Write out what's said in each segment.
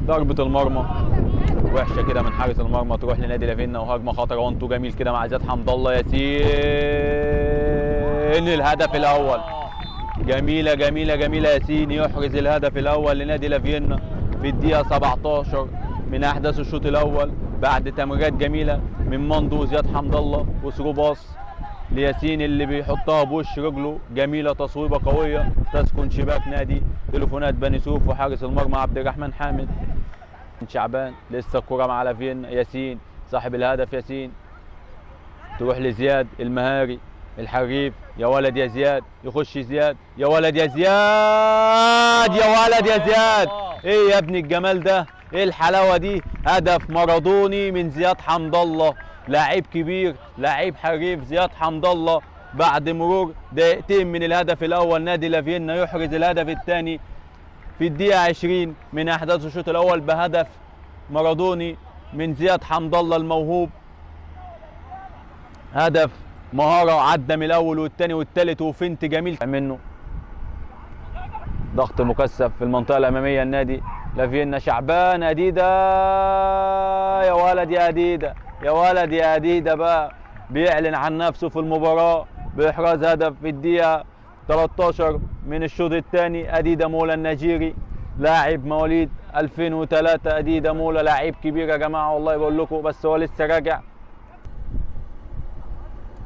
ضربة المرمى وحشة كده من حارس المرمى، تروح لنادي لافينا، وهجمة خطرة 1 2 جميل كده مع زياد حمد الله ياسين. الهدف الأول. جميلة جميلة جميلة، ياسين يحرز الهدف الأول لنادي لافينا في الدقيقة 17 من أحداث الشوط الأول، بعد تمريرات جميلة من مندو زياد حمد الله وثرو باص لياسين اللي بيحطها بوش رجله. جميلة، تصويبة قوية تسكن شباك نادي تليفونات بني سويف، وحارس المرمى عبد الرحمن حامد شعبان. لسه الكرة مع لافينا، ياسين صاحب الهدف، ياسين تروح لزياد المهاري الحريف. يا ولد يا زياد، يخش زياد، يا ولد يا زياد، يا ولد يا زياد. ايه يا ابني الجمال ده، ايه الحلاوه دي. هدف مارادوني من زياد حمد الله، لاعب كبير، لاعب حريف زياد حمد الله. بعد مرور دقيقتين من الهدف الاول نادي لافينا يحرز الهدف الثاني في الدقيقه 20 من احداث الشوط الاول بهدف مارادوني من زياد حمد الله الموهوب. هدف مهاره، عدى من الاول والثاني والثالث وفنت جميل منه. ضغط مكثف في المنطقه الاماميه النادي لافينا. شعبان اديده، يا ولد يا اديده، يا ولد يا اديده بقى، بيعلن عن نفسه في المباراه باحراز هدف في الدقيقه 13 من الشوط الثاني. اديده مولا النيجيري، لاعب مواليد 2003. اديده مولا لاعب كبير يا جماعه والله بقول لكم، بس هو لسه راجع.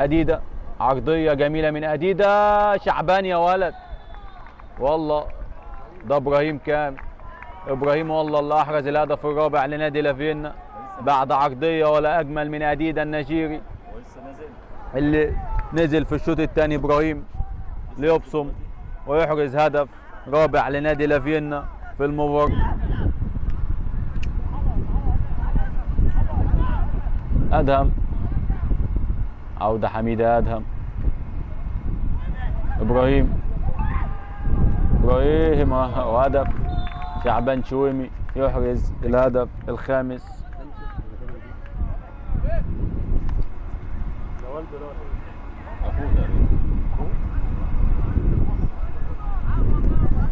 اديده، عرضيه جميله من اديده. شعبان يا ولد، والله ده ابراهيم كامل. ابراهيم والله اللي احرز الهدف الرابع لنادي لافينا بعد عرضيه ولا اجمل من اديده النيجيري اللي نزل في الشوط الثاني. ابراهيم ليبصم ويحرز هدف رابع لنادي لافينا في المباراه. ادهم، عودة حميدة ادهم. ابراهيم وهدف. شعبان شويمي يحرز الهدف الخامس.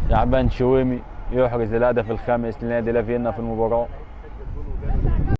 شعبان شويمي يحرز الهدف الخامس لنادي لافينا في المباراة.